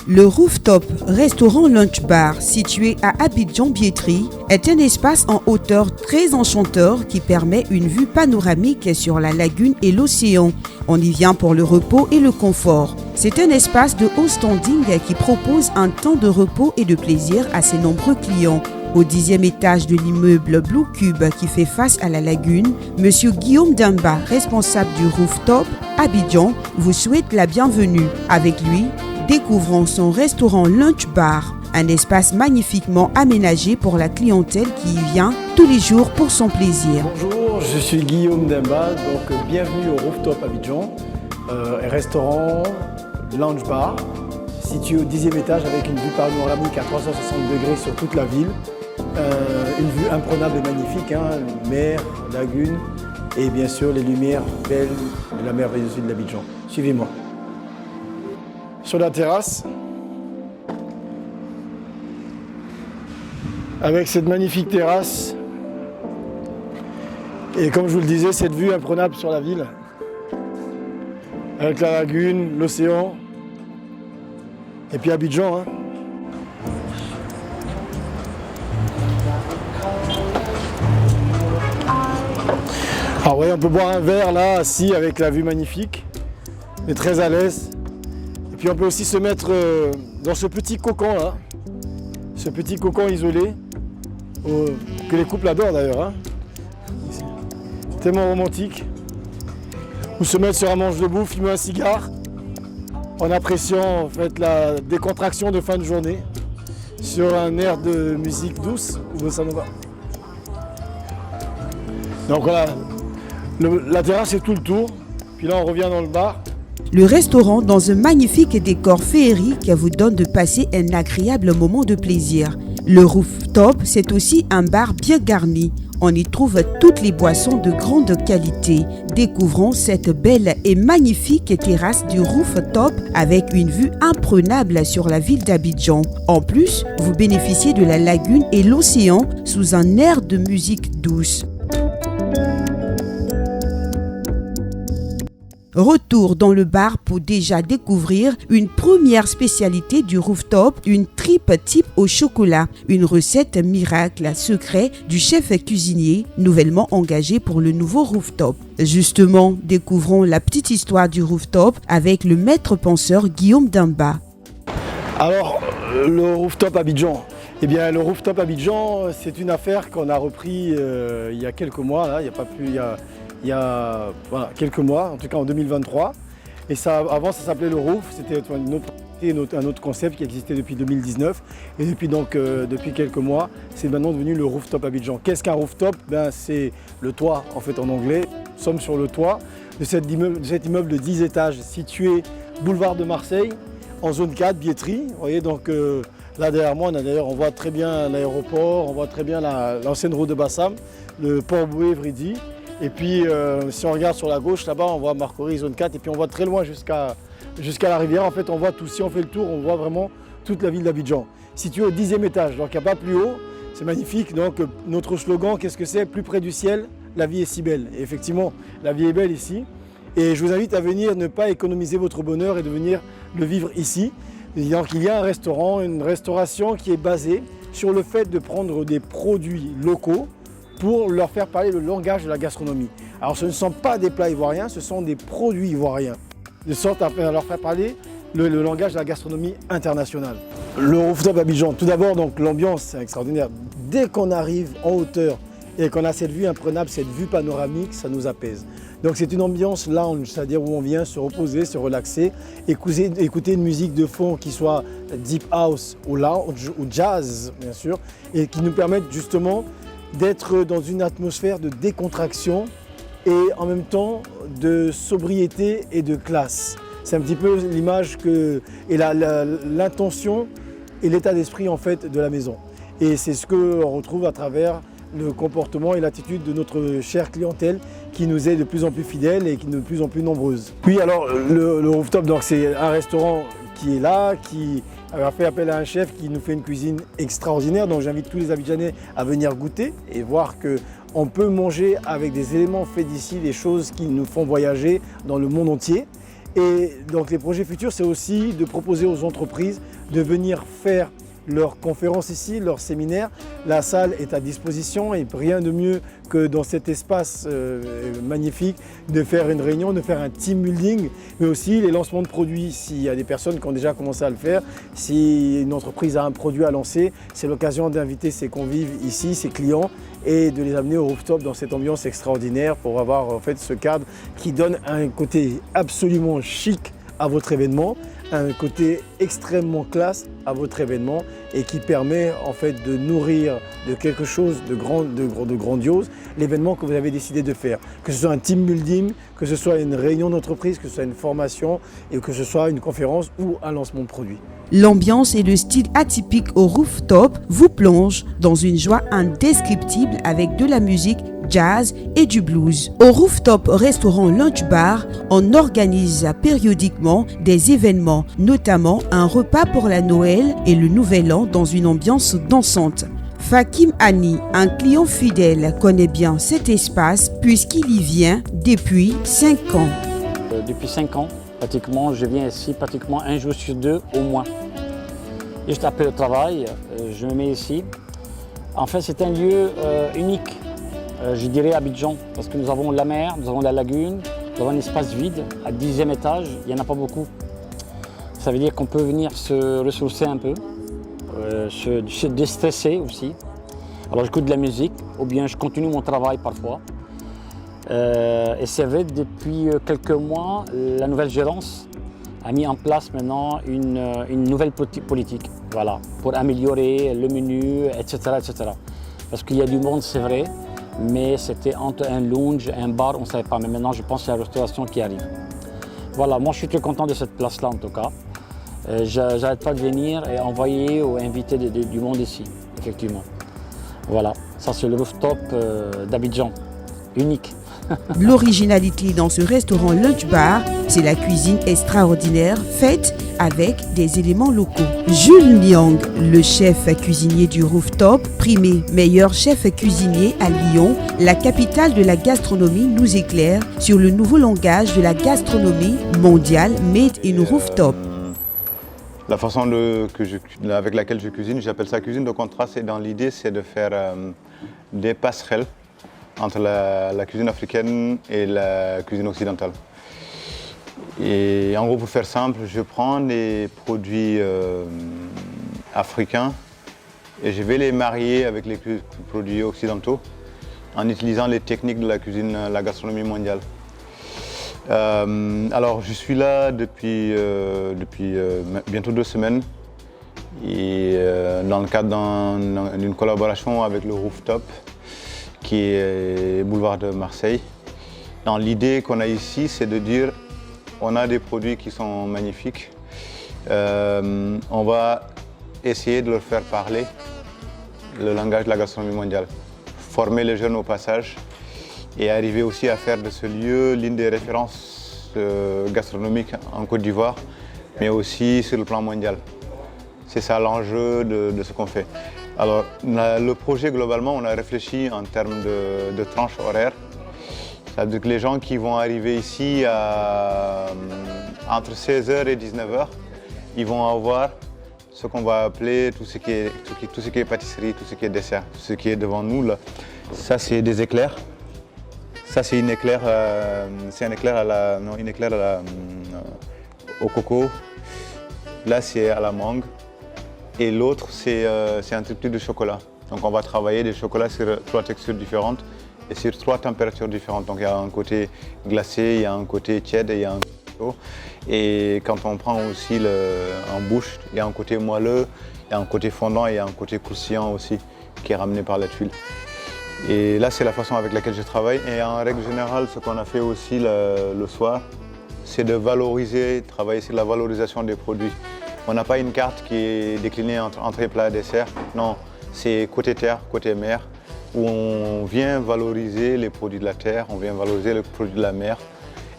Le Rooftop Restaurant Lunch Bar, situé à Abidjan-Biétry, est un espace en hauteur très enchanteur qui permet une vue panoramique sur la lagune et l'océan. On y vient pour le repos et le confort. C'est un espace de haut standing qui propose un temps de repos et de plaisir à ses nombreux clients. Au 10e étage de l'immeuble Blue Cube qui fait face à la lagune, M. Guillaume Demba, responsable du Rooftop Abidjan, vous souhaite la bienvenue. Avec lui, découvrons son restaurant Lunch Bar, un espace magnifiquement aménagé pour la clientèle qui y vient tous les jours pour son plaisir. Bonjour, je suis Guillaume Demba, donc bienvenue au Rooftop Abidjan, restaurant Lunch Bar, situé au 10e étage avec une vue panoramique à 360 degrés sur toute la ville. Une vue imprenable et magnifique, mer, lagune et bien sûr les lumières belles de la merveilleuse ville d'Abidjan. Suivez-moi. Sur la terrasse, avec cette magnifique terrasse et comme je vous le disais, cette vue imprenable sur la ville avec la lagune, l'océan et puis Abidjan. Alors oui, on peut boire un verre là, assis avec la vue magnifique, on est très à l'aise. Et puis on peut aussi se mettre dans ce petit cocon là, ce petit cocon isolé, que les couples adorent d'ailleurs. Tellement romantique. Ou se mettre sur un manche debout, fumer un cigare, en appréciant en fait la décontraction de fin de journée, sur un air de musique douce ou bossa nova. Donc voilà. La terrasse est tout le tour, puis là on revient dans le bar. Le restaurant, dans un magnifique décor féerique, vous donne de passer un agréable moment de plaisir. Le Rooftop, c'est aussi un bar bien garni. On y trouve toutes les boissons de grande qualité. Découvrons cette belle et magnifique terrasse du Rooftop avec une vue imprenable sur la ville d'Abidjan. En plus, vous bénéficiez de la lagune et l'océan sous un air de musique douce. Retour dans le bar pour déjà découvrir une première spécialité du Rooftop, une tripe type au chocolat, une recette miracle secret du chef cuisinier nouvellement engagé pour le nouveau Rooftop. Justement, découvrons la petite histoire du Rooftop avec le maître penseur Guillaume Demba. Alors, le Rooftop Abidjan. Eh bien, le Rooftop Abidjan, c'est une affaire qu'on a repris il y a quelques mois, là, il y a quelques mois, en tout cas en 2023. Et ça, avant, ça s'appelait le Roof, c'était un autre concept qui existait depuis 2019. Et depuis quelques mois, c'est maintenant devenu le Rooftop Abidjan. Qu'est-ce qu'un rooftop? C'est le toit, en fait, en anglais. Nous sommes sur le toit de cet immeuble de 10 étages situé boulevard de Marseille, en zone 4, Biétry. Vous voyez, donc là derrière moi, on voit très bien l'aéroport, on voit très bien l'ancienne route de Bassam, le port Boué-Vridi. Et puis si on regarde sur la gauche, là-bas, on voit Marcory, zone 4, et puis on voit très loin jusqu'à la rivière. En fait, on voit tout, si on fait le tour, on voit vraiment toute la ville d'Abidjan. Située au 10e étage, donc il n'y a pas plus haut, c'est magnifique. Donc notre slogan, qu'est-ce que c'est? Plus près du ciel, la vie est si belle. Et effectivement, la vie est belle ici. Et je vous invite à venir ne pas économiser votre bonheur et de venir le vivre ici. Donc il y a un restaurant, une restauration qui est basée sur le fait de prendre des produits locaux pour leur faire parler le langage de la gastronomie. Alors ce ne sont pas des plats ivoiriens, ce sont des produits ivoiriens, de sorte à leur faire parler le langage de la gastronomie internationale. Le Rooftop Abidjan, tout d'abord, donc l'ambiance est extraordinaire. Dès qu'on arrive en hauteur et qu'on a cette vue imprenable, cette vue panoramique, ça nous apaise. Donc c'est une ambiance lounge, c'est-à-dire où on vient se reposer, se relaxer, écouter une musique de fond qui soit deep house ou lounge ou jazz, bien sûr, et qui nous permette justement d'être dans une atmosphère de décontraction et en même temps de sobriété et de classe. C'est un petit peu l'image et l'intention et l'état d'esprit en fait de la maison. Et c'est ce qu'on retrouve à travers le comportement et l'attitude de notre chère clientèle qui nous est de plus en plus fidèle et qui est de plus en plus nombreuse. Oui, alors le Rooftop, c'est un restaurant qui est là, qui a fait appel à un chef qui nous fait une cuisine extraordinaire. Donc j'invite tous les Abidjanais à venir goûter et voir qu'on peut manger avec des éléments faits d'ici, des choses qui nous font voyager dans le monde entier. Et donc les projets futurs, c'est aussi de proposer aux entreprises de venir faire leurs conférences ici, leurs séminaires. La salle est à disposition et rien de mieux que dans cet espace magnifique de faire une réunion, de faire un team building, mais aussi les lancements de produits. S'il y a des personnes qui ont déjà commencé à le faire, si une entreprise a un produit à lancer, c'est l'occasion d'inviter ses convives ici, ses clients, et de les amener au rooftop dans cette ambiance extraordinaire pour avoir en fait ce cadre qui donne un côté absolument chic à votre événement, un côté extrêmement classe à votre événement et qui permet en fait de nourrir de quelque chose de grandiose l'événement que vous avez décidé de faire. Que ce soit un team building, que ce soit une réunion d'entreprise, que ce soit une formation et que ce soit une conférence ou un lancement de produit. L'ambiance et le style atypique au rooftop vous plongent dans une joie indescriptible avec de la musique jazz et du blues. Au rooftop restaurant Lunch Bar, on organise périodiquement des événements, notamment un repas pour la Noël et le Nouvel An dans une ambiance dansante. Fakim Hani, un client fidèle, connaît bien cet espace puisqu'il y vient depuis 5 ans. Depuis 5 ans, pratiquement, je viens ici pratiquement un jour sur 2 au moins. Juste après le travail, je me mets ici. En fait, c'est un lieu unique, je dirais à Abidjan, parce que nous avons la mer, nous avons la lagune, nous avons un espace vide à 10e étage, il n'y en a pas beaucoup. Ça veut dire qu'on peut venir se ressourcer un peu, se déstresser aussi. Alors j'écoute de la musique, ou bien je continue mon travail parfois. Et c'est vrai, depuis quelques mois, la nouvelle gérance a mis en place maintenant une nouvelle politique, voilà, pour améliorer le menu, etc., etc. Parce qu'il y a du monde, c'est vrai, mais c'était entre un lounge et un bar, on ne savait pas. Mais maintenant, je pense que c'est la restauration qui arrive. Voilà, moi je suis très content de cette place-là en tout cas. J'arrête pas de venir et envoyer ou inviter du monde ici, effectivement. Voilà, ça c'est le rooftop d'Abidjan, unique. L'originalité dans ce restaurant Lunch Bar, c'est la cuisine extraordinaire faite avec des éléments locaux. Jules Nyang, le chef cuisinier du rooftop, primé meilleur chef cuisinier à Lyon, la capitale de la gastronomie, nous éclaire sur le nouveau langage de la gastronomie mondiale Made in Rooftop. La façon avec laquelle je cuisine, j'appelle ça cuisine de contraste et dans l'idée c'est de faire des passerelles entre la cuisine africaine et la cuisine occidentale. Et en gros, pour faire simple, je prends des produits africains et je vais les marier avec les produits occidentaux en utilisant les techniques de la cuisine, la gastronomie mondiale. Alors, je suis là depuis bientôt 2 semaines et dans le cadre d'une collaboration avec le Rooftop, qui est boulevard de Marseille. L'idée qu'on a ici, c'est de dire on a des produits qui sont magnifiques. On va essayer de leur faire parler le langage de la gastronomie mondiale, former les jeunes au passage et arriver aussi à faire de ce lieu l'une des références gastronomiques en Côte d'Ivoire, mais aussi sur le plan mondial. C'est ça l'enjeu de ce qu'on fait. Alors, le projet, globalement, on a réfléchi en termes de tranches horaires. C'est-à-dire que les gens qui vont arriver ici entre 16h et 19h, ils vont avoir ce qu'on va appeler tout ce qui est pâtisserie, tout ce qui est dessert, tout ce qui est devant nous. Là. Ça, c'est des éclairs. Ça, c'est un éclair au coco. Là, c'est à la mangue. Et l'autre, c'est un triptyque de chocolat. Donc on va travailler des chocolats sur 3 textures différentes et sur 3 températures différentes. Donc il y a un côté glacé, il y a un côté tiède et il y a un côté chaud. Et quand on prend aussi en bouche, il y a un côté moelleux, il y a un côté fondant et il y a un côté croustillant aussi qui est ramené par la tuile. Et là, c'est la façon avec laquelle je travaille. Et en règle générale, ce qu'on a fait aussi le soir, c'est de valoriser, travailler sur la valorisation des produits. On n'a pas une carte qui est déclinée entre entrée, plat, dessert. Non, c'est côté terre, côté mer, où on vient valoriser les produits de la terre, on vient valoriser les produits de la mer.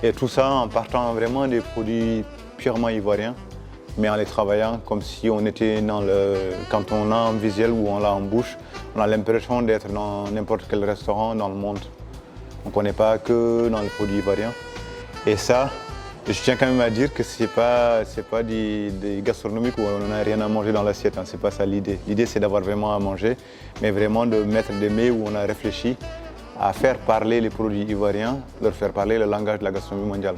Et tout ça en partant vraiment des produits purement ivoiriens, mais en les travaillant comme si on était quand on a un visuel ou on l'a en bouche, on a l'impression d'être dans n'importe quel restaurant dans le monde. Donc on n'est pas que dans les produits ivoiriens. Et ça, Et je tiens quand même à dire que c'est pas des gastronomiques où on n'a rien à manger dans l'assiette, hein. C'est pas ça l'idée. L'idée c'est d'avoir vraiment à manger, mais vraiment de mettre des mets où on a réfléchi à faire parler les produits ivoiriens, leur faire parler le langage de la gastronomie mondiale.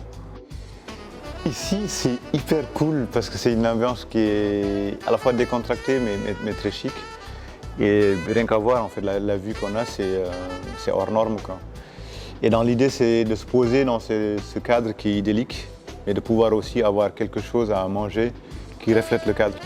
Ici c'est hyper cool parce que c'est une ambiance qui est à la fois décontractée mais très chic. Et rien qu'à voir en fait la vue qu'on a, c'est hors norme, quoi. Et dans l'idée c'est de se poser dans ce cadre qui est idyllique, mais de pouvoir aussi avoir quelque chose à manger qui reflète le cadre,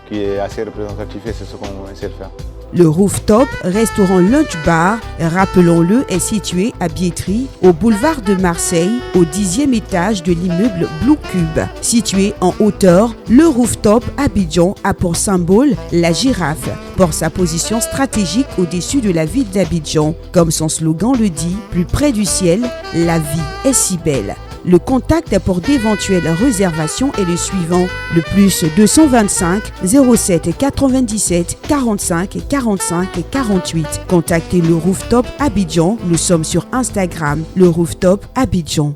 qui est assez représentatif, et c'est ce qu'on essaie de faire. Le Rooftop Restaurant Lunch Bar, rappelons-le, est situé à Biétry, au boulevard de Marseille, au 10e étage de l'immeuble Blue Cube. Situé en hauteur, le Rooftop Abidjan a pour symbole la girafe, pour sa position stratégique au-dessus de la ville d'Abidjan. Comme son slogan le dit, plus près du ciel, la vie est si belle. Le contact pour d'éventuelles réservations est le suivant: le plus 225 07 97 45 45 48. Contactez le Rooftop Abidjan. Nous sommes sur Instagram, le Rooftop Abidjan.